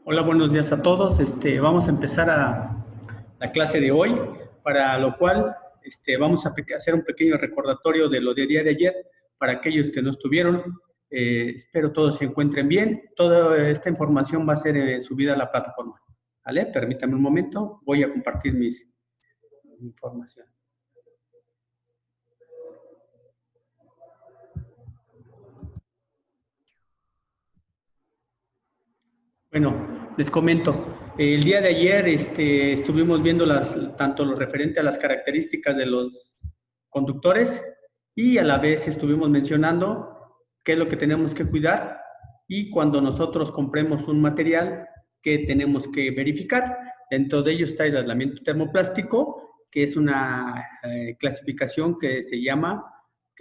Hola, buenos días a todos. Vamos a empezar la clase de hoy, para lo cual vamos a hacer un pequeño recordatorio de lo del día de ayer para aquellos que no estuvieron. Espero todos se encuentren bien. Toda esta información va a ser subida a la plataforma. ¿Vale? Permítanme un momento. Voy a compartir mi información. Bueno, les comento. El día de ayer estuvimos viendo tanto lo referente a las características de los conductores y a la vez estuvimos mencionando qué es lo que tenemos que cuidar y cuando nosotros compremos un material que tenemos que verificar. Dentro de ello está el aislamiento termoplástico, que es una clasificación que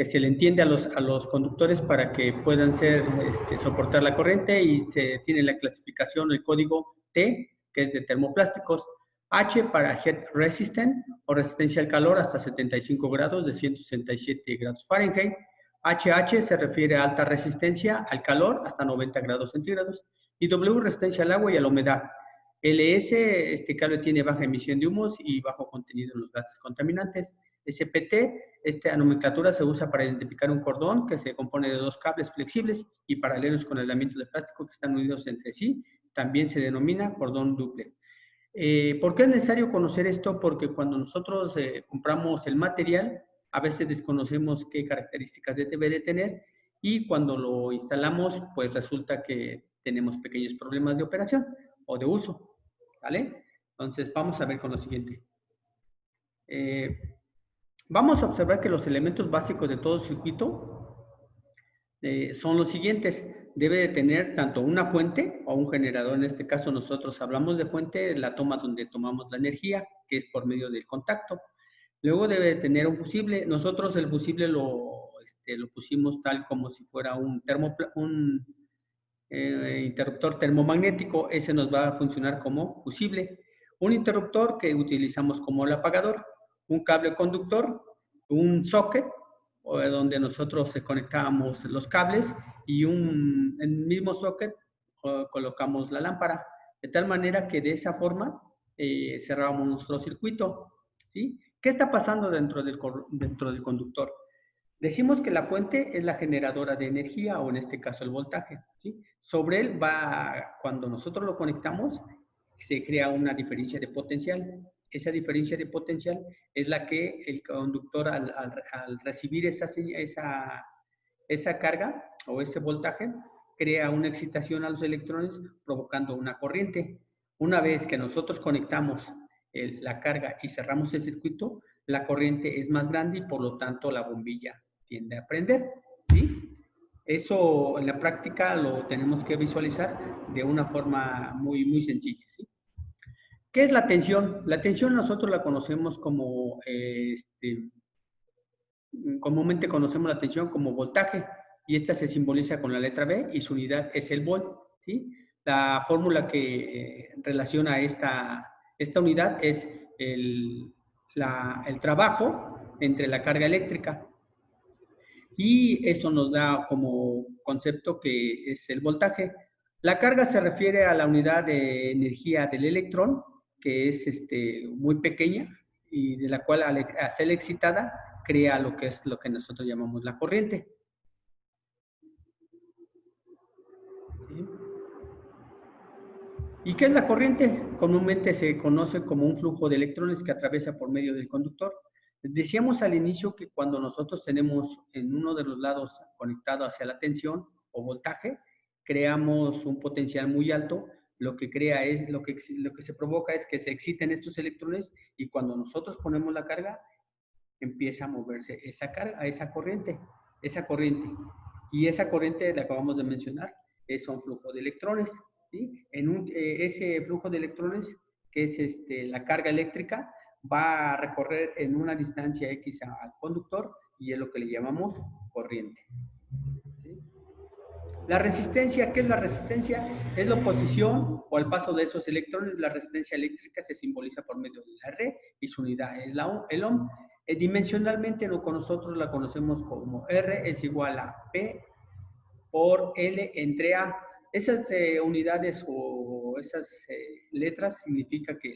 se le entiende a los conductores para que puedan soportar la corriente, y se tiene la clasificación, el código T, que es de termoplásticos, H para heat resistant o resistencia al calor hasta 75 grados de 167 grados Fahrenheit. HH se refiere a alta resistencia al calor hasta 90 grados centígrados, y W resistencia al agua y a la humedad. LS, este cable tiene baja emisión de humos y bajo contenido en los gases contaminantes. SPT, esta nomenclatura se usa para identificar un cordón que se compone de dos cables flexibles y paralelos con aislamiento de plástico que están unidos entre sí. También se denomina cordón dúplex. ¿Por qué es necesario conocer esto? Porque cuando nosotros compramos el material, a veces desconocemos qué características debe de tener, y cuando lo instalamos, pues resulta que tenemos pequeños problemas de operación o de uso. ¿Vale? Entonces, vamos a ver con lo siguiente. Vamos a observar que los elementos básicos de todo circuito son los siguientes. Debe de tener tanto una fuente o un generador. En este caso nosotros hablamos de fuente, la toma donde tomamos la energía, que es por medio del contacto. Luego debe de tener un fusible. Nosotros el fusible lo pusimos tal como si fuera un interruptor termomagnético. Ese nos va a funcionar como fusible. Un interruptor que utilizamos como el apagador. Un cable conductor, un socket, donde nosotros conectamos los cables, y en el mismo socket colocamos la lámpara, de tal manera que de esa forma cerramos nuestro circuito. ¿Sí? ¿Qué está pasando dentro del conductor? Decimos que la fuente es la generadora de energía, o en este caso el voltaje. ¿Sí? Sobre él cuando nosotros lo conectamos, se crea una diferencia de potencial. Esa diferencia de potencial es la que el conductor, al recibir esa carga o ese voltaje, crea una excitación a los electrones, provocando una corriente. Una vez que nosotros conectamos la carga y cerramos el circuito, la corriente es más grande y por lo tanto la bombilla tiende a prender. ¿Sí? Eso en la práctica lo tenemos que visualizar de una forma muy, muy sencilla. ¿Sí? ¿Qué es la tensión? La tensión nosotros la conocemos como, comúnmente conocemos la tensión como voltaje, y esta se simboliza con la letra B y su unidad es el volt. ¿Sí? La fórmula que relaciona esta unidad es el trabajo entre la carga eléctrica, y eso nos da como concepto que es el voltaje. La carga se refiere a la unidad de energía del electrón, que es muy pequeña, y de la cual al ser excitada crea lo que nosotros llamamos la corriente. ¿Sí? ¿Y qué es la corriente? Comúnmente se conoce como un flujo de electrones que atraviesa por medio del conductor. Decíamos al inicio que cuando nosotros tenemos en uno de los lados conectado hacia la tensión o voltaje, creamos un potencial muy alto. Lo que se provoca es que se exciten estos electrones, y cuando nosotros ponemos la carga, empieza a moverse esa corriente. Y esa corriente la acabamos de mencionar, es un flujo de electrones. ¿Sí? Ese flujo de electrones, que es la carga eléctrica, va a recorrer en una distancia X al conductor, y es lo que le llamamos corriente. ¿Sí? La resistencia, ¿qué es la resistencia? Es la oposición o el paso de esos electrones. La resistencia eléctrica se simboliza por medio de la R y su unidad es el ohm. Dimensionalmente nosotros la conocemos como R es igual a P por L entre A. Esas unidades o o esas letras significa que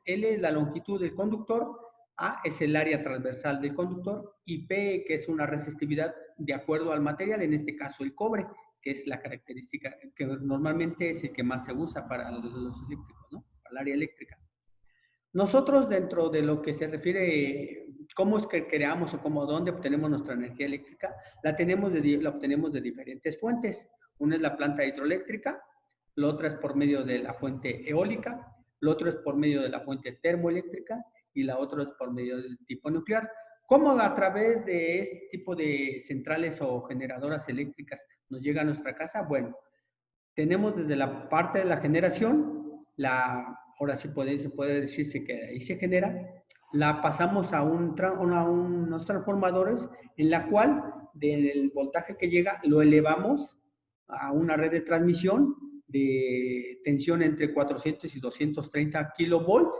L es la longitud del conductor, A es el área transversal del conductor y P, que es una resistividad de acuerdo al material, en este caso el cobre, que es la característica que normalmente es el que más se usa para los eléctricos, ¿no? Para el área eléctrica. Nosotros, dentro de lo que se refiere cómo es que creamos o cómo, dónde obtenemos nuestra energía eléctrica, la obtenemos de diferentes fuentes. Una es la planta hidroeléctrica, la otra es por medio de la fuente eólica, la otra es por medio de la fuente termoeléctrica y la otra es por medio del tipo nuclear. ¿Cómo a través de este tipo de centrales o generadoras eléctricas nos llega a nuestra casa? Bueno, tenemos desde la parte de la generación, ahora sí se puede decirse que ahí se genera, la pasamos a unos transformadores en la cual del voltaje que llega lo elevamos a una red de transmisión de tensión entre 400 y 230 kilovolts,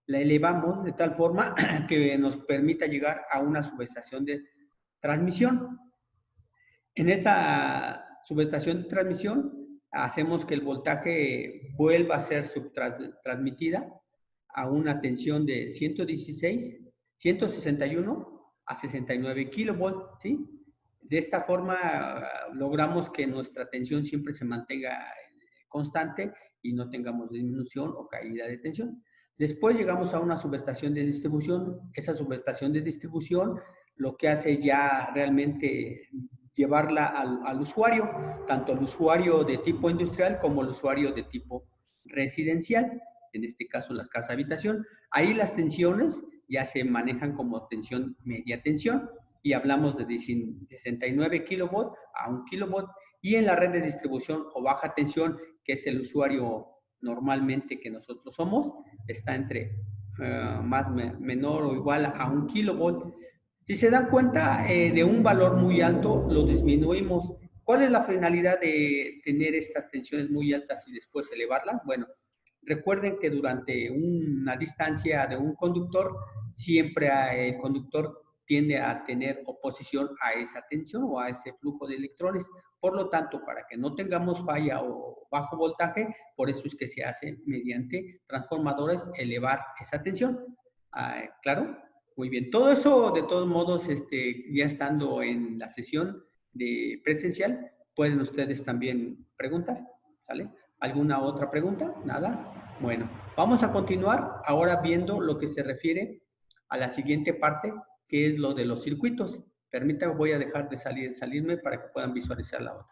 la elevamos de tal forma que nos permita llegar a una subestación de transmisión. En esta subestación de transmisión hacemos que el voltaje vuelva a ser transmitida a una tensión de 161 a 69 kilovolts, ¿sí? De esta forma logramos que nuestra tensión siempre se mantenga constante y no tengamos disminución o caída de tensión. Después llegamos a una subestación de distribución. Esa subestación de distribución lo que hace ya realmente llevarla al usuario, tanto al usuario de tipo industrial como al usuario de tipo residencial, en este caso las casas habitación. Ahí las tensiones ya se manejan como tensión media tensión y hablamos de 69 kilovolts a 1 kilovolt, y en la red de distribución o baja tensión, que es el usuario normalmente que nosotros somos, está entre menor o igual a 1 kilovolt. Si se dan cuenta de un valor muy alto, lo disminuimos. ¿Cuál es la finalidad de tener estas tensiones muy altas y después elevarlas? Bueno, recuerden que durante una distancia de un conductor, siempre el conductor tiende a tener oposición a esa tensión o a ese flujo de electrones. Por lo tanto, para que no tengamos falla o bajo voltaje, por eso es que se hace mediante transformadores elevar esa tensión. ¿Claro? Muy bien. Todo eso, de todos modos, ya estando en la sesión de presencial, pueden ustedes también preguntar, ¿sale? ¿Alguna otra pregunta? ¿Nada? Bueno, vamos a continuar ahora viendo lo que se refiere a la siguiente parte, que es lo de los circuitos. Permítanme, voy a dejar de salirme para que puedan visualizar la otra.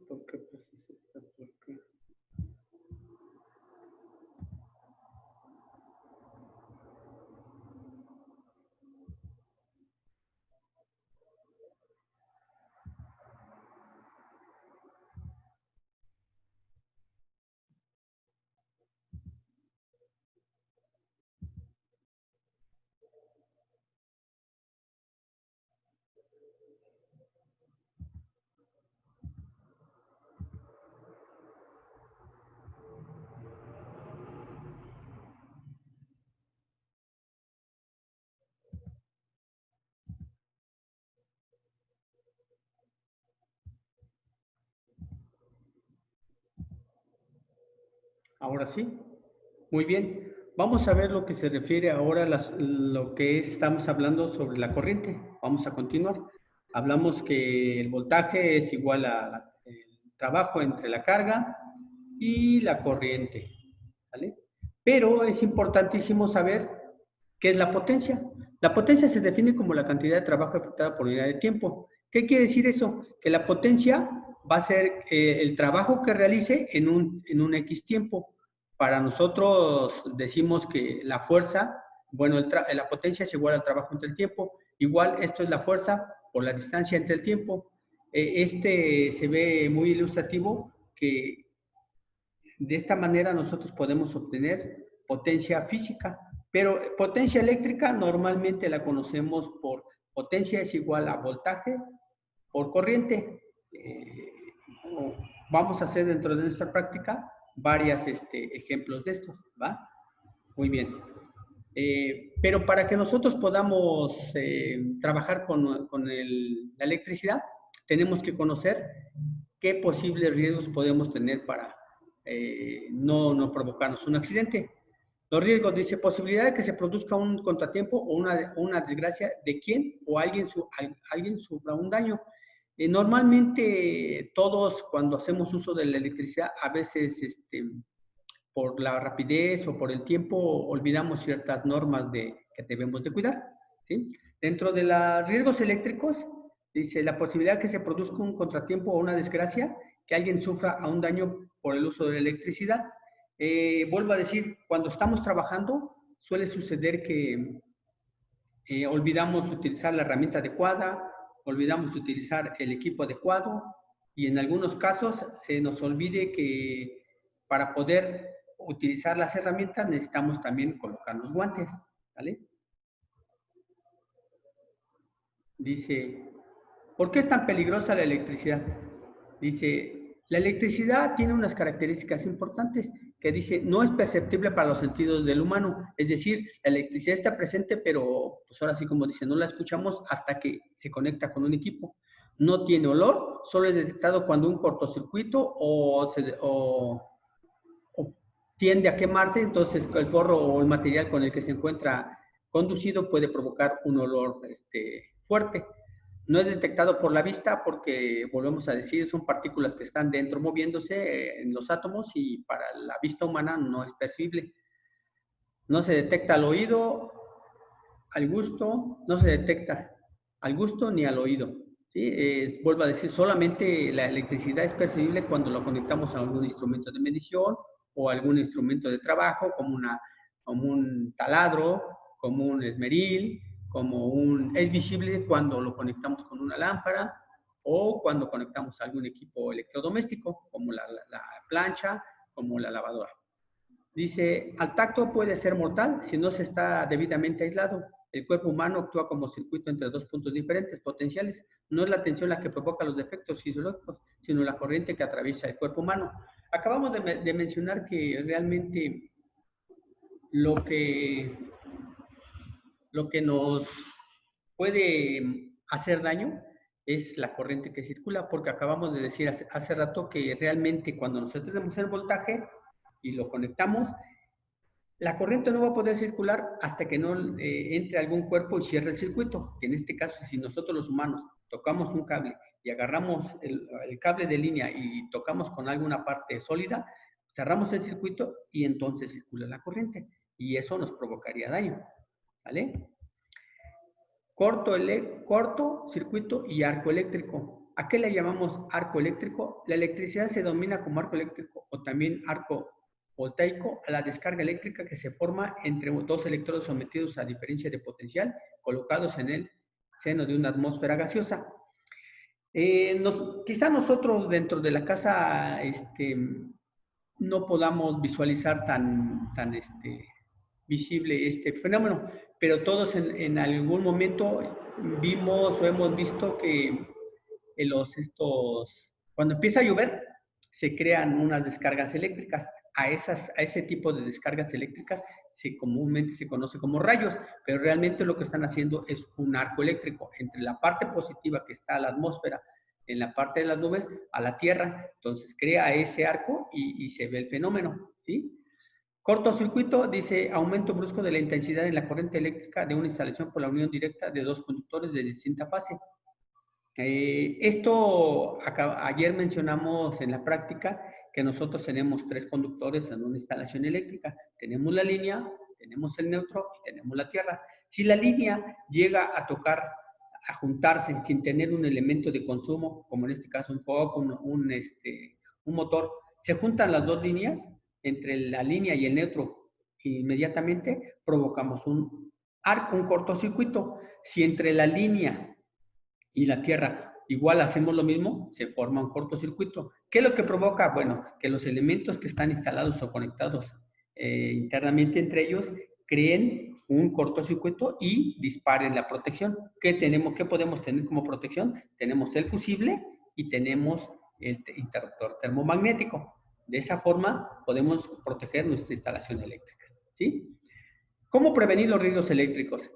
¿Por qué pusiste esto? ¿Por qué? Ahora sí. Muy bien. Vamos a ver lo que se refiere ahora a lo que estamos hablando sobre la corriente. Vamos a continuar. Hablamos que el voltaje es igual al trabajo entre la carga y la corriente, ¿vale? Pero es importantísimo saber ¿Qué es la potencia? La potencia se define como la cantidad de trabajo efectuada por unidad de tiempo. ¿Qué quiere decir eso? Que la potencia va a ser el trabajo que realice en un X tiempo. Para nosotros decimos que la fuerza, bueno, la potencia es igual al trabajo entre el tiempo. Igual esto es la fuerza por la distancia entre el tiempo. Este se ve muy ilustrativo que de esta manera nosotros podemos obtener potencia física, pero potencia eléctrica normalmente la conocemos por potencia es igual a voltaje por corriente. Vamos a hacer dentro de nuestra práctica varios ejemplos de esto, ¿va? Muy bien. Pero para que nosotros podamos trabajar con la electricidad, tenemos que conocer qué posibles riesgos podemos tener para no provocarnos un accidente. Los riesgos, dice, posibilidad de que se produzca un contratiempo o una desgracia de quien o alguien sufra un daño. Normalmente todos cuando hacemos uso de la electricidad, a veces por la rapidez o por el tiempo olvidamos ciertas normas que debemos de cuidar, ¿sí? Dentro de los riesgos eléctricos, dice la posibilidad que se produzca un contratiempo o una desgracia, que alguien sufra un daño por el uso de la electricidad. Vuelvo a decir, cuando estamos trabajando, suele suceder que olvidamos utilizar la herramienta adecuada, olvidamos utilizar el equipo adecuado y en algunos casos se nos olvide que para poder utilizar las herramientas necesitamos también colocar los guantes, ¿vale? Dice, ¿por qué es tan peligrosa la electricidad? Dice, la electricidad tiene unas características importantes que dice, no es perceptible para los sentidos del humano. Es decir, la electricidad está presente, pero pues ahora sí como dice, no la escuchamos hasta que se conecta con un equipo. No tiene olor, solo es detectado cuando un cortocircuito o tiende a quemarse, entonces el forro o el material con el que se encuentra conducido puede provocar un olor fuerte. No es detectado por la vista porque, volvemos a decir, son partículas que están dentro moviéndose en los átomos y para la vista humana no es percibible. No se detecta al oído, al gusto, no se detecta al gusto ni al oído. ¿Sí? Vuelvo a decir, solamente la electricidad es percibible cuando lo conectamos a algún instrumento de medición o algún instrumento de trabajo, como un taladro, como un esmeril, es visible cuando lo conectamos con una lámpara o cuando conectamos a algún equipo electrodoméstico, como la plancha, como la lavadora. Dice, al tacto puede ser mortal si no se está debidamente aislado. El cuerpo humano actúa como circuito entre dos puntos diferentes, potenciales. No es la tensión la que provoca los defectos fisiológicos, sino la corriente que atraviesa el cuerpo humano. Acabamos de mencionar que realmente lo que nos puede hacer daño es la corriente que circula, porque acabamos de decir hace rato que realmente cuando nosotros tenemos el voltaje y lo conectamos, la corriente no va a poder circular hasta que no entre algún cuerpo y cierre el circuito, que en este caso si nosotros los humanos tocamos un cable y agarramos el cable de línea y tocamos con alguna parte sólida, cerramos el circuito y entonces circula la corriente y eso nos provocaría daño, ¿vale? Corto circuito y arco eléctrico. ¿A qué le llamamos arco eléctrico? La electricidad se denomina como arco eléctrico o también arco voltaico a la descarga eléctrica que se forma entre dos electrodos sometidos a diferencia de potencial colocados en el seno de una atmósfera gaseosa. Quizá nosotros dentro de la casa no podamos visualizar tan visible este fenómeno, pero todos en algún momento vimos o hemos visto que cuando empieza a llover se crean unas descargas eléctricas. A ese tipo de descargas eléctricas comúnmente se conoce como rayos, pero realmente lo que están haciendo es un arco eléctrico entre la parte positiva que está a la atmósfera, en la parte de las nubes, a la Tierra. Entonces crea ese arco y se ve el fenómeno, ¿sí? Cortocircuito dice aumento brusco de la intensidad en la corriente eléctrica de una instalación por la unión directa de dos conductores de distinta fase. Ayer mencionamos en la práctica que nosotros tenemos tres conductores en una instalación eléctrica. Tenemos la línea, tenemos el neutro y tenemos la tierra. Si la línea llega a tocar, a juntarse sin tener un elemento de consumo, como en este caso un foco, un motor, se juntan las dos líneas, entre la línea y el neutro, inmediatamente provocamos un cortocircuito. Si entre la línea y la tierra igual hacemos lo mismo, se forma un cortocircuito. ¿Qué es lo que provoca? Bueno, que los elementos que están instalados o conectados internamente entre ellos creen un cortocircuito y disparen la protección. ¿Qué podemos tener como protección? Tenemos el fusible y tenemos el interruptor termomagnético. De esa forma podemos proteger nuestra instalación eléctrica, ¿sí? ¿Cómo prevenir los riesgos eléctricos?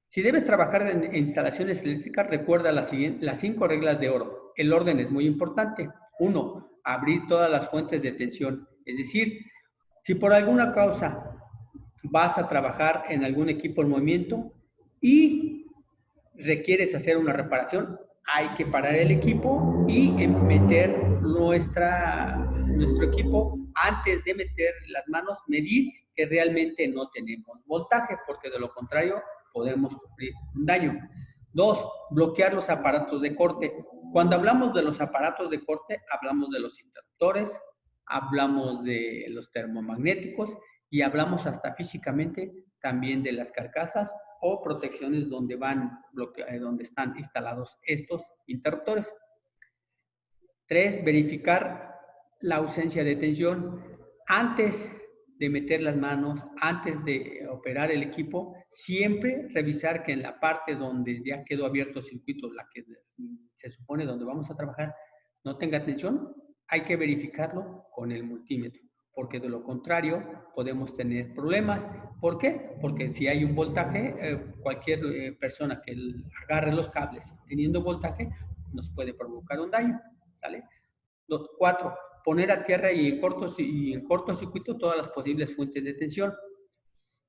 Si debes trabajar en instalaciones eléctricas, recuerda las 5 reglas de oro. El orden es muy importante. 1. Abrir todas las fuentes de tensión. Es decir, si por alguna causa vas a trabajar en algún equipo en movimiento y requieres hacer una reparación, hay que parar el equipo y meter nuestro equipo antes de meter las manos, medir que realmente no tenemos voltaje, porque de lo contrario podemos sufrir un daño. 2. Bloquear los aparatos de corte. Cuando hablamos de los aparatos de corte, hablamos de los interruptores, hablamos de los termomagnéticos y hablamos hasta físicamente también de las carcasas o protecciones donde están instalados estos interruptores. 3. Verificar la ausencia de tensión. Antes de meter las manos, antes de operar el equipo, siempre revisar que en la parte donde ya quedó abierto el circuito, la que se supone donde vamos a trabajar, no tenga tensión. Hay que verificarlo con el multímetro, porque de lo contrario podemos tener problemas. ¿Por qué? Porque si hay un voltaje, cualquier persona que agarre los cables teniendo voltaje nos puede provocar un daño, ¿sale? 4. Poner a tierra y en cortocircuito todas las posibles fuentes de tensión.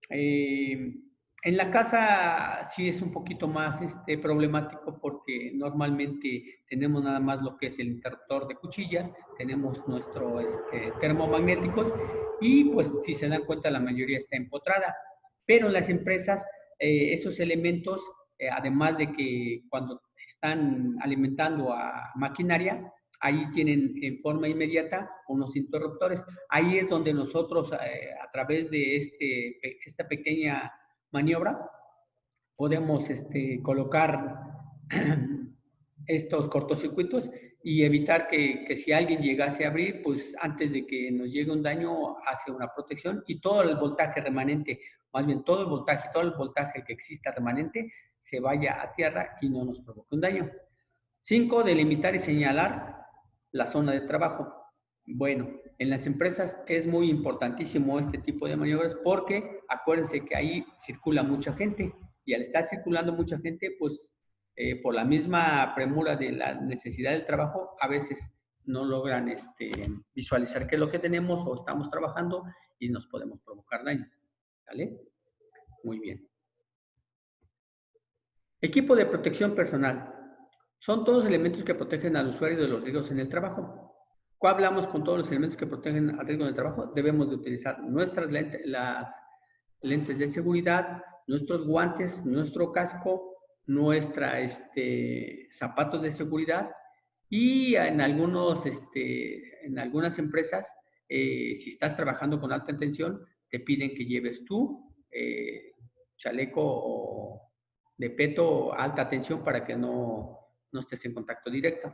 En la casa sí es un poquito más problemático, porque normalmente tenemos nada más lo que es el interruptor de cuchillas, tenemos nuestros termomagnéticos y pues si se dan cuenta la mayoría está empotrada. Pero en las empresas esos elementos, además de que cuando están alimentando a maquinaria, ahí tienen en forma inmediata unos interruptores. Ahí es donde nosotros, a través de esta pequeña maniobra, podemos colocar estos cortocircuitos y evitar que si alguien llegase a abrir, pues antes de que nos llegue un daño, hace una protección y todo el voltaje remanente, más bien todo el voltaje que exista remanente, se vaya a tierra y no nos provoque un daño. 5. Delimitar y señalar la zona de trabajo. Bueno, en las empresas es muy importantísimo este tipo de maniobras, porque acuérdense que ahí circula mucha gente y al estar circulando mucha gente, pues por la misma premura de la necesidad del trabajo, a veces no logran visualizar qué es lo que tenemos o estamos trabajando y nos podemos provocar daño. ¿Vale? Muy bien. Equipo de protección personal. Son todos elementos que protegen al usuario de los riesgos en el trabajo. ¿Cuál hablamos con todos los elementos que protegen al riesgo en el trabajo? Debemos de utilizar las lentes de seguridad, nuestros guantes, nuestro casco, zapatos de seguridad y en algunas empresas, si estás trabajando con alta tensión, te piden que lleves tu chaleco de peto alta tensión para que no estés en contacto directo.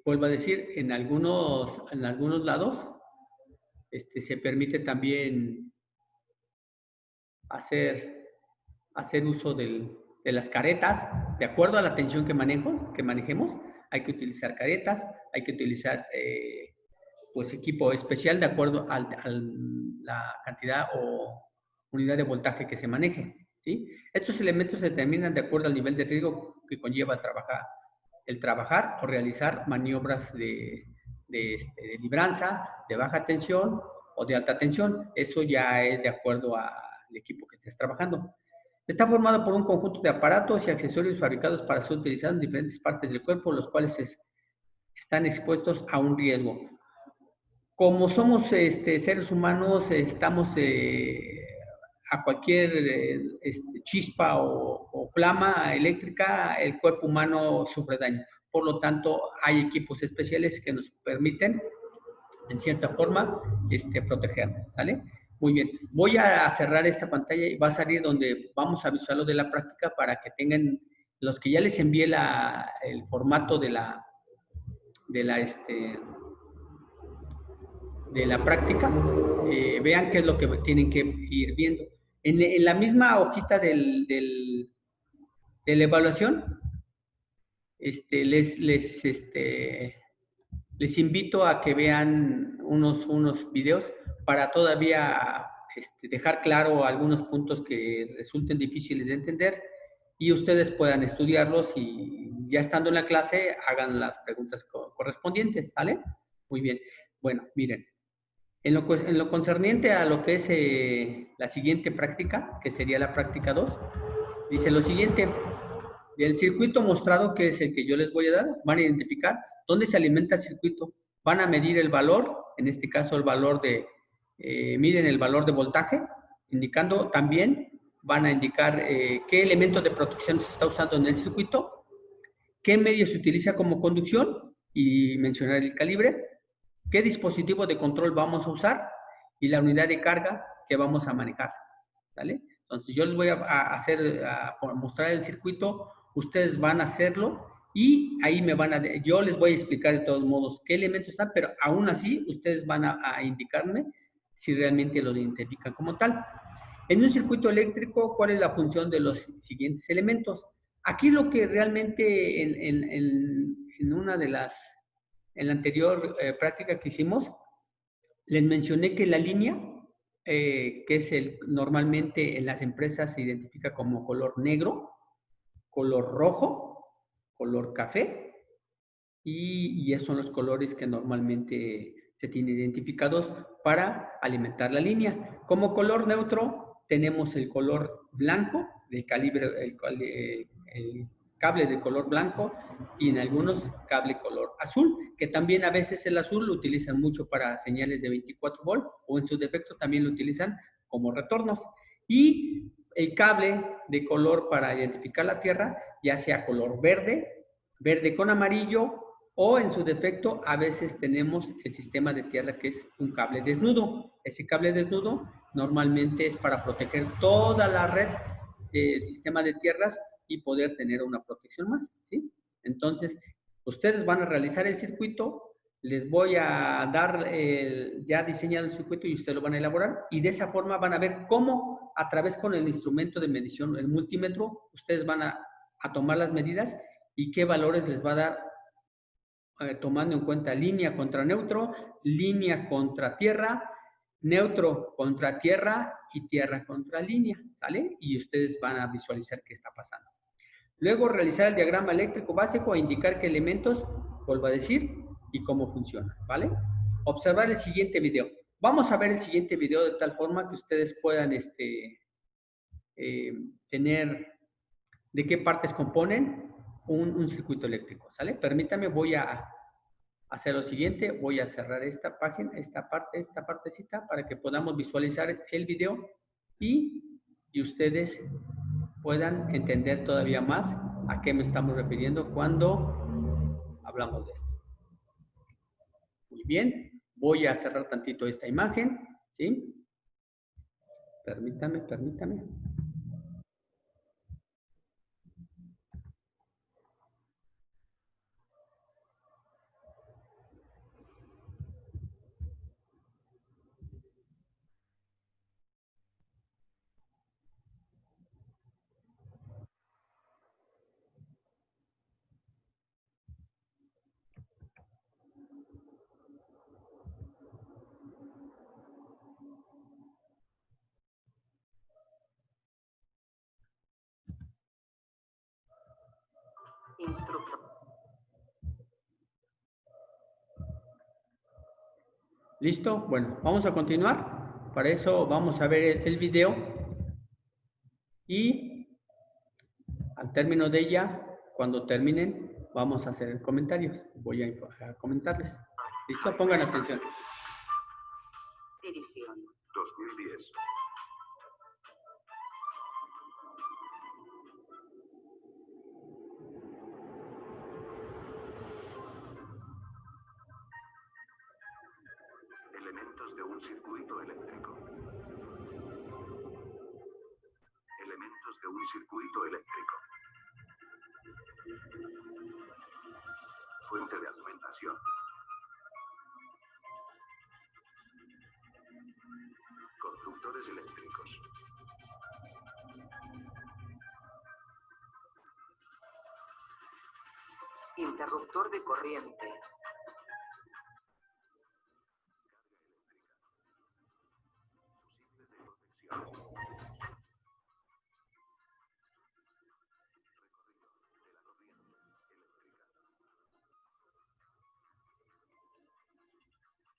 Vuelvo a decir, en algunos lados se permite también hacer uso de las caretas. De acuerdo a la tensión que manejemos, hay que utilizar caretas, hay que utilizar pues equipo especial de acuerdo a la cantidad o unidad de voltaje que se maneje, ¿sí? Estos elementos se determinan de acuerdo al nivel de riesgo que conlleva trabajar o realizar maniobras de libranza, de baja tensión o de alta tensión. Eso ya es de acuerdo al equipo que estés trabajando. Está formado por un conjunto de aparatos y accesorios fabricados para ser utilizados en diferentes partes del cuerpo, los cuales están expuestos a un riesgo. Como somos seres humanos, estamos a cualquier chispa o flama eléctrica, el cuerpo humano sufre daño. Por lo tanto, hay equipos especiales que nos permiten, en cierta forma, protegernos, ¿sale? Muy bien. Voy a cerrar esta pantalla y va a salir donde vamos a visualizar lo de la práctica para que tengan, los que ya les envié el formato de la práctica, vean qué es lo que tienen que ir viendo. En la misma hojita de la evaluación, les invito a que vean unos videos para todavía dejar claro algunos puntos que resulten difíciles de entender y ustedes puedan estudiarlos y ya estando en la clase hagan las preguntas correspondientes, ¿vale? Muy bien. Bueno, miren. En lo concerniente a lo que es la siguiente práctica, que sería la práctica 2, dice lo siguiente: del circuito mostrado, que es el que yo les voy a dar, van a identificar dónde se alimenta el circuito, van a medir el valor, en este caso el valor miren el valor de voltaje, indicando también, van a indicar qué elemento de protección se está usando en el circuito, qué medio se utiliza como conducción y mencionar el calibre, qué dispositivo de control vamos a usar y la unidad de carga que vamos a manejar, ¿vale? Entonces yo les voy a mostrar el circuito, ustedes van a hacerlo y ahí yo les voy a explicar de todos modos qué elementos están, pero aún así ustedes van a indicarme si realmente lo identifican como tal. En un circuito eléctrico, ¿cuál es la función de los siguientes elementos? Aquí lo que realmente en una de en la anterior práctica que hicimos, les mencioné que la línea, que es normalmente en las empresas se identifica como color negro, color rojo, color café, y esos son los colores que normalmente se tienen identificados para alimentar la línea. Como color neutro tenemos el color blanco, del calibre, el cable de color blanco, y en algunos cable color azul, que también a veces el azul lo utilizan mucho para señales de 24 volt o en su defecto también lo utilizan como retornos. Y el cable de color para identificar la tierra, ya sea color verde, verde con amarillo, o en su defecto a veces tenemos el sistema de tierra que es un cable desnudo. Ese cable desnudo normalmente es para proteger toda la red del sistema de tierras y poder tener una protección más, ¿sí? Entonces, ustedes van a realizar el circuito, les voy a dar ya diseñado el circuito y ustedes lo van a elaborar y de esa forma van a ver cómo a través con el instrumento de medición, el multímetro, ustedes van a tomar las medidas y qué valores les va a dar tomando en cuenta línea contra neutro, línea contra tierra, neutro contra tierra y tierra contra línea, ¿sale? Y ustedes van a visualizar qué está pasando. Luego realizar el diagrama eléctrico básico e indicar qué elementos, vuelvo a decir, y cómo funciona, ¿vale? Observar el siguiente video. Vamos a ver el siguiente video de tal forma que ustedes puedan tener de qué partes componen un circuito eléctrico, ¿sale? Permítame, voy a hacer lo siguiente, voy a cerrar esta página, esta partecita para que podamos visualizar el video y ustedes puedan entender todavía más a qué me estamos refiriendo cuando hablamos de esto. Muy bien, voy a cerrar tantito esta imagen, ¿sí? Permítame. Instructor. ¿Listo? Bueno, vamos a continuar. Para eso vamos a ver el video y al término de ella, cuando terminen, vamos a hacer comentarios. Voy a comentarles. ¿Listo? Pongan atención. Edición. 2010. Elementos de un circuito eléctrico. Elementos de un circuito eléctrico. Fuente de alimentación. Conductores eléctricos. Interruptor de corriente. Carga eléctrica. Fusible de protección. Recorrido de la corriente eléctrica. De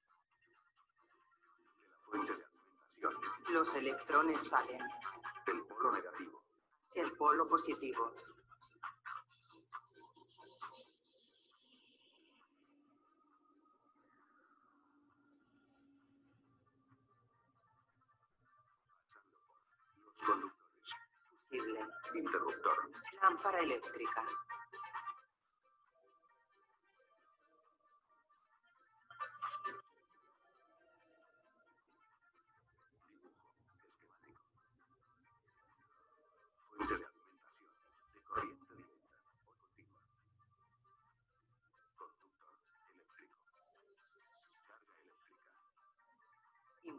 la fuente de alimentación. Los electrones salen Del polo negativo. hacia el polo positivo. Pasando por los conductores. Fusible. Interruptor. Lámpara eléctrica. Dibujo esquemático. Fuente de alimentación. De corriente directa o continua.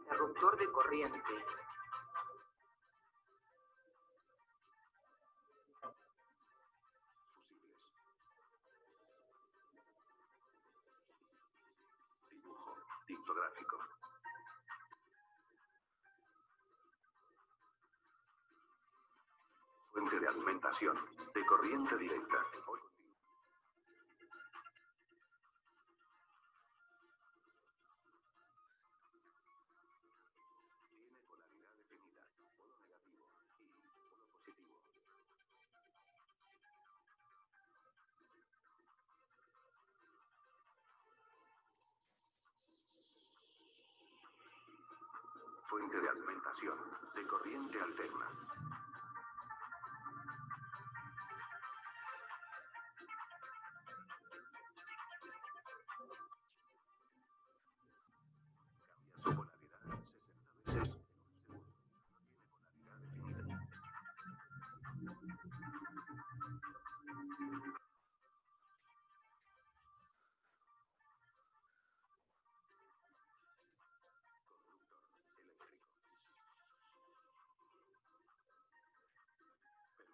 Conductor eléctrico. Carga eléctrica. Interruptor de corriente. Fusibles. Dibujo dictográfico. Fuente de alimentación. De corriente directa o continua. Tiene polaridad definida. Polo negativo y polo positivo. Fuente de alimentación. De corriente alterna. Cambia su polaridad 60 veces en un segundo. No tiene polaridad definida. Conductor eléctrico.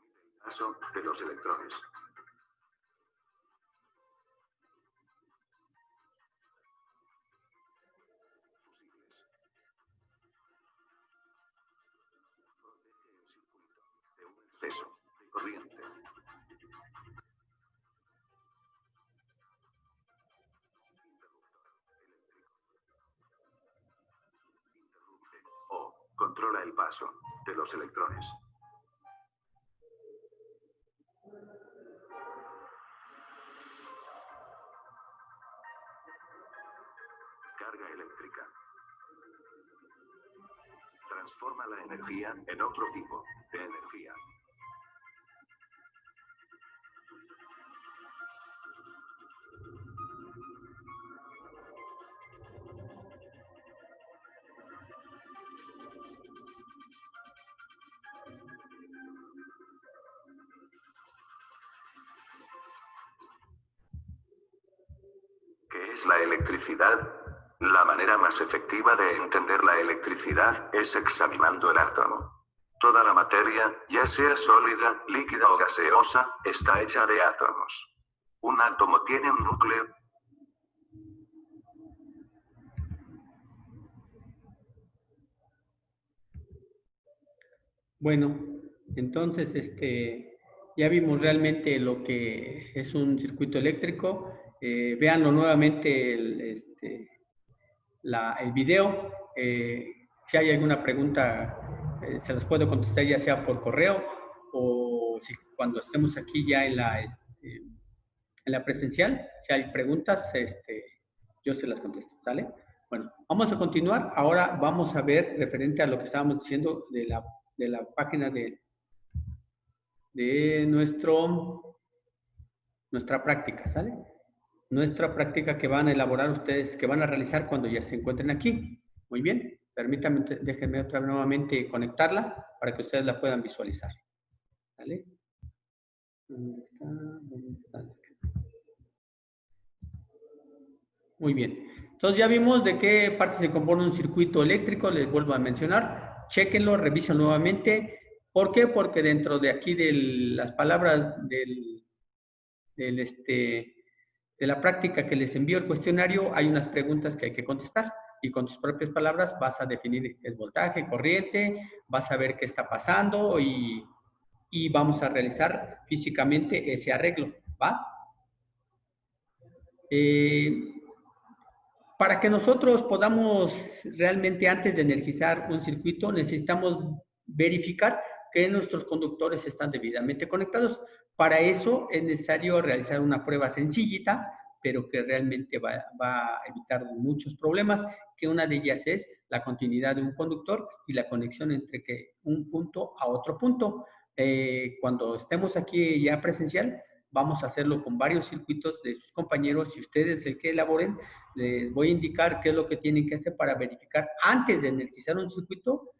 Permite el paso de los electrones. Fusibles. Protege el circuito de un exceso de corriente. Interruptor eléctrico. Interrumpe o controla el paso de los electrones. Carga eléctrica. Transforma la energía en otro tipo de energía. ¿Qué es la electricidad? La manera más efectiva de entender la electricidad es examinando el átomo. Toda la materia, ya sea sólida, líquida o gaseosa, está hecha de átomos. Un átomo tiene un núcleo. Bueno, entonces ya vimos realmente lo que es un circuito eléctrico. Véanlo nuevamente el video. Si hay alguna pregunta, se las puedo contestar ya sea por correo o si cuando estemos aquí ya en la presencial, si hay preguntas, yo se las contesto, ¿sale? Bueno, vamos a continuar. Ahora vamos a ver referente a lo que estábamos diciendo de la página de nuestra práctica, ¿sale? Nuestra práctica que van a elaborar ustedes, que van a realizar cuando ya se encuentren aquí. Muy bien. Permítanme, déjenme otra vez nuevamente conectarla para que ustedes la puedan visualizar. ¿Vale? ¿Dónde está? ¿Dónde está? Muy bien. Entonces ya vimos de qué parte se compone un circuito eléctrico, les vuelvo a mencionar. Chéquenlo, revisen nuevamente. ¿Por qué? Porque dentro de aquí de las palabras de la práctica que les envío el cuestionario, hay unas preguntas que hay que contestar. Y con tus propias palabras vas a definir el voltaje, corriente, vas a ver qué está pasando y vamos a realizar físicamente ese arreglo, ¿va? Para que nosotros podamos realmente, antes de energizar un circuito, necesitamos verificar que nuestros conductores están debidamente conectados. Para eso es necesario realizar una prueba sencillita, pero que realmente va a evitar muchos problemas, que una de ellas es la continuidad de un conductor y la conexión entre un punto a otro punto. Cuando estemos aquí ya presencial, vamos a hacerlo con varios circuitos de sus compañeros y ustedes, el que elaboren, les voy a indicar qué es lo que tienen que hacer para verificar antes de energizar un circuito,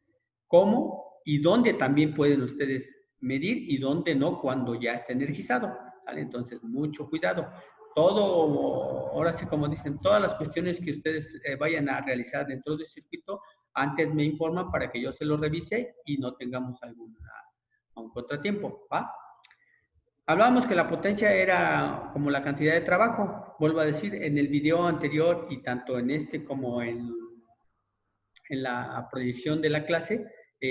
cómo y dónde también pueden ustedes medir y dónde no cuando ya esté energizado, ¿sale? Entonces, mucho cuidado. Todo, ahora sí como dicen, todas las cuestiones que ustedes vayan a realizar dentro del circuito, antes me informan para que yo se lo revise y no tengamos algún contratiempo, ¿va? Hablábamos que la potencia era como la cantidad de trabajo. Vuelvo a decir, en el video anterior y tanto en este como en la proyección de la clase,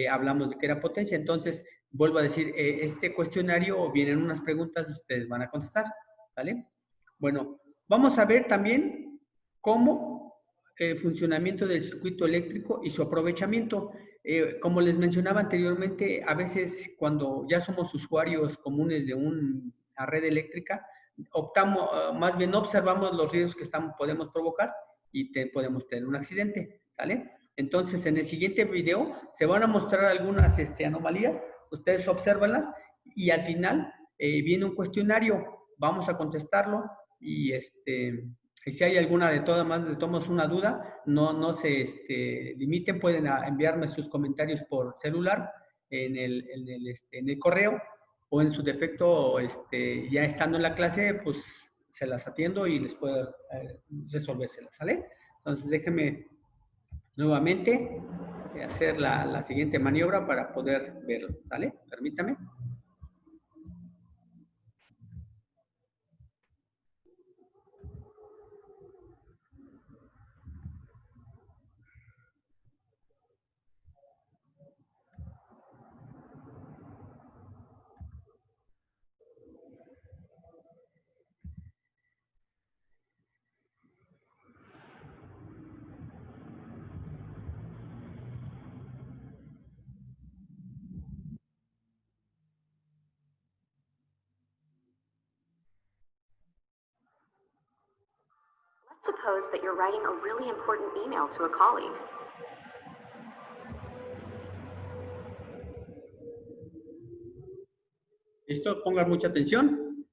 hablamos de que era potencia. Entonces, vuelvo a decir, este cuestionario vienen unas preguntas y ustedes van a contestar, ¿vale? Bueno, vamos a ver también cómo el funcionamiento del circuito eléctrico y su aprovechamiento. Como les mencionaba anteriormente, a veces cuando ya somos usuarios comunes de una red eléctrica, optamos, más bien observamos los riesgos que podemos provocar y podemos tener un accidente, ¿sale? Entonces, en el siguiente video se van a mostrar algunas anomalías, ustedes obsérvanlas y al final viene un cuestionario, vamos a contestarlo y si hay alguna de todas una duda, no se limiten, pueden enviarme sus comentarios por celular en el correo o en su defecto, ya estando en la clase, pues se las atiendo y les puedo resolvérselas, ¿sale? Entonces déjenme nuevamente hacer la siguiente maniobra para poder verlo, ¿sale? Permítame. Let's suppose that you're writing a really important email to a colleague. ¿Listo? Pongan mucha atención.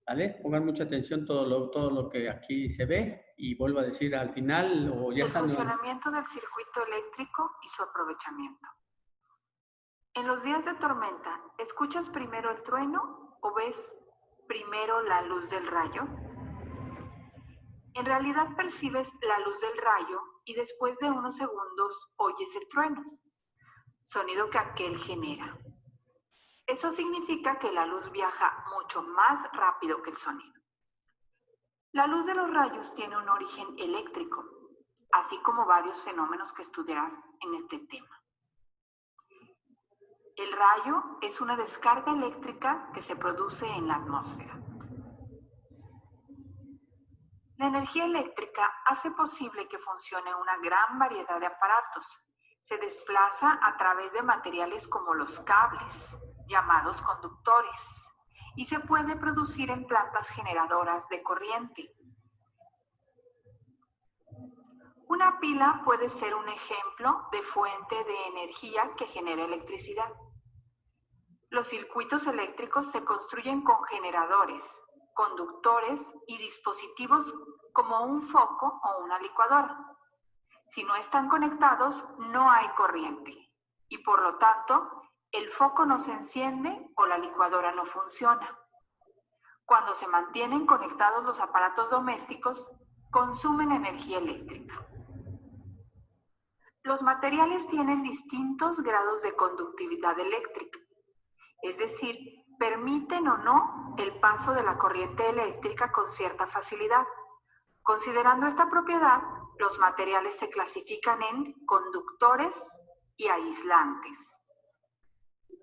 ¿Vale? Pongan mucha atención todo lo que aquí se ve y vuelvo a decir al final o ya está. El funcionamiento del circuito eléctrico y su aprovechamiento. En los días de tormenta, ¿escuchas primero el trueno o ves primero la luz del rayo? En realidad percibes la luz del rayo y después de unos segundos oyes el trueno, sonido que aquel genera. Eso significa que la luz viaja mucho más rápido que el sonido. La luz de los rayos tiene un origen eléctrico, así como varios fenómenos que estudiarás en este tema. El rayo es una descarga eléctrica que se produce en la atmósfera. La energía eléctrica hace posible que funcione una gran variedad de aparatos. Se desplaza a través de materiales como los cables, llamados conductores, y se puede producir en plantas generadoras de corriente. Una pila puede ser un ejemplo de fuente de energía que genera electricidad. Los circuitos eléctricos se construyen con generadores, conductores y dispositivos como un foco o una licuadora. Si no están conectados, no hay corriente y por lo tanto, el foco no se enciende o la licuadora no funciona. Cuando se mantienen conectados los aparatos domésticos, consumen energía eléctrica. Los materiales tienen distintos grados de conductividad eléctrica, es decir, permiten o no el paso de la corriente eléctrica con cierta facilidad. Considerando esta propiedad, los materiales se clasifican en conductores y aislantes.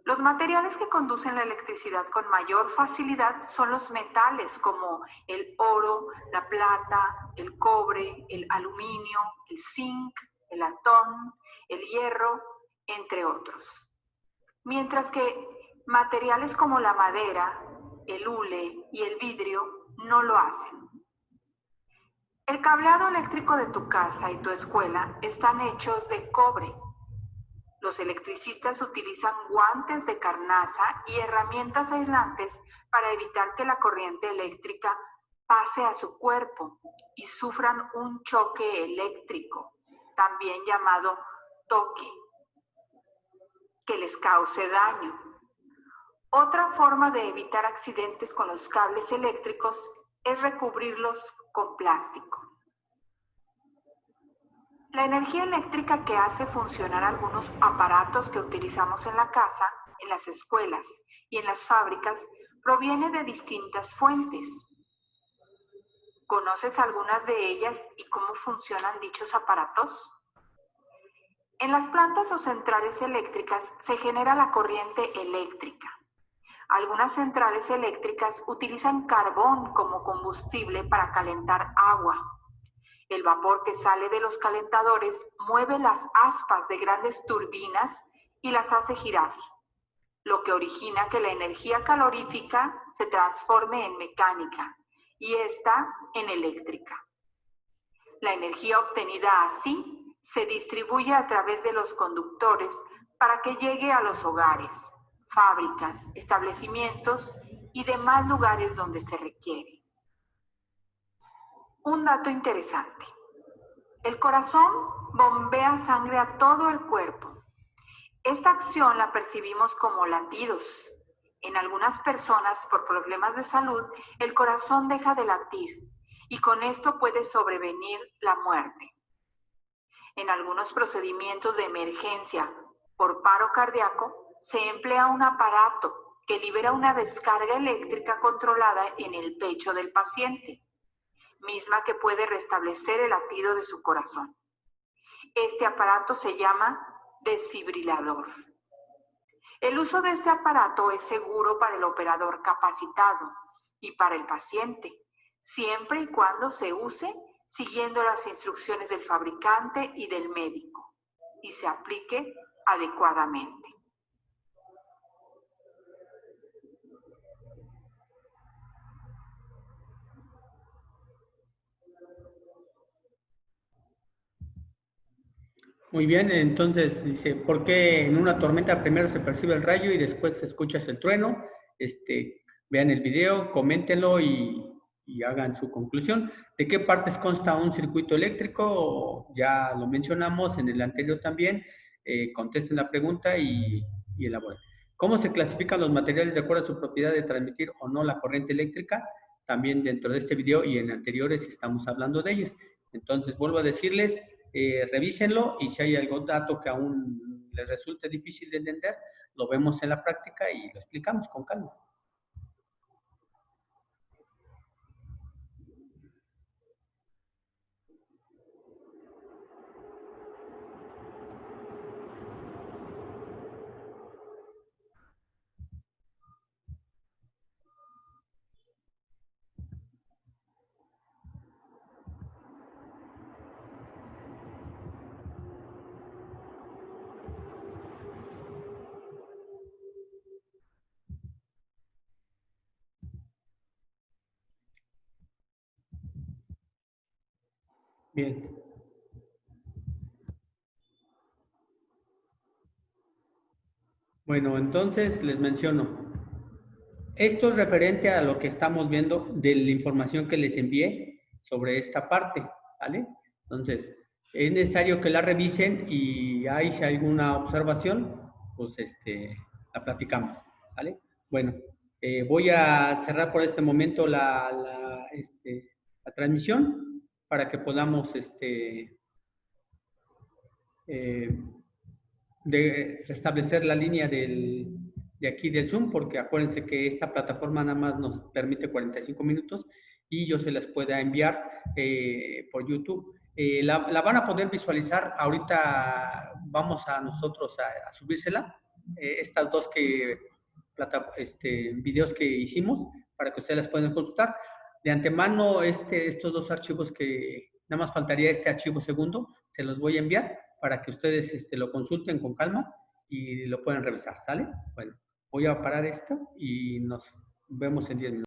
Los materiales que conducen la electricidad con mayor facilidad son los metales como el oro, la plata, el cobre, el aluminio, el zinc, el latón, el hierro, entre otros. Mientras que materiales como la madera, el hule y el vidrio no lo hacen. El cableado eléctrico de tu casa y tu escuela están hechos de cobre. Los electricistas utilizan guantes de carnaza y herramientas aislantes para evitar que la corriente eléctrica pase a su cuerpo y sufran un choque eléctrico, también llamado toque, que les cause daño. Otra forma de evitar accidentes con los cables eléctricos es recubrirlos con plástico. La energía eléctrica que hace funcionar algunos aparatos que utilizamos en la casa, en las escuelas y en las fábricas proviene de distintas fuentes. ¿Conoces algunas de ellas y cómo funcionan dichos aparatos? En las plantas o centrales eléctricas se genera la corriente eléctrica. Algunas centrales eléctricas utilizan carbón como combustible para calentar agua. El vapor que sale de los calentadores mueve las aspas de grandes turbinas y las hace girar, lo que origina que la energía calorífica se transforme en mecánica y esta en eléctrica. La energía obtenida así se distribuye a través de los conductores para que llegue a los hogares, fábricas, establecimientos y demás lugares donde se requiere. Un dato interesante. El corazón bombea sangre a todo el cuerpo. Esta acción la percibimos como latidos. En algunas personas, por problemas de salud, el corazón deja de latir y con esto puede sobrevenir la muerte. En algunos procedimientos de emergencia por paro cardíaco, se emplea un aparato que libera una descarga eléctrica controlada en el pecho del paciente, misma que puede restablecer el latido de su corazón. Este aparato se llama desfibrilador. El uso de este aparato es seguro para el operador capacitado y para el paciente, siempre y cuando se use siguiendo las instrucciones del fabricante y del médico y se aplique adecuadamente. Muy bien, entonces dice, ¿por qué en una tormenta primero se percibe el rayo y después escuchas el trueno? Vean el video, coméntenlo y hagan su conclusión. ¿De qué partes consta un circuito eléctrico? Ya lo mencionamos en el anterior también. Contesten la pregunta y elaboren. ¿Cómo se clasifican los materiales de acuerdo a su propiedad de transmitir o no la corriente eléctrica? También dentro de este video y en anteriores estamos hablando de ellos. Entonces, vuelvo a decirles, revísenlo y si hay algún dato que aún les resulte difícil de entender, lo vemos en la práctica y lo explicamos con calma. Bien. Bueno, entonces les menciono. Esto es referente a lo que estamos viendo de la información que les envié sobre esta parte, ¿vale? Entonces, es necesario que la revisen y ahí si hay alguna observación, pues la platicamos, ¿vale? Bueno, voy a cerrar por este momento la transmisión para que podamos de restablecer la línea de aquí del Zoom, porque acuérdense que esta plataforma nada más nos permite 45 minutos y yo se las pueda enviar por YouTube. La van a poder visualizar. Ahorita vamos a nosotros a subírsela, estas dos videos que hicimos, para que ustedes las puedan consultar. De antemano, estos dos archivos que nada más faltaría este archivo segundo, se los voy a enviar para que ustedes lo consulten con calma y lo puedan revisar, ¿sale? Bueno, voy a parar esto y nos vemos en 10 minutos.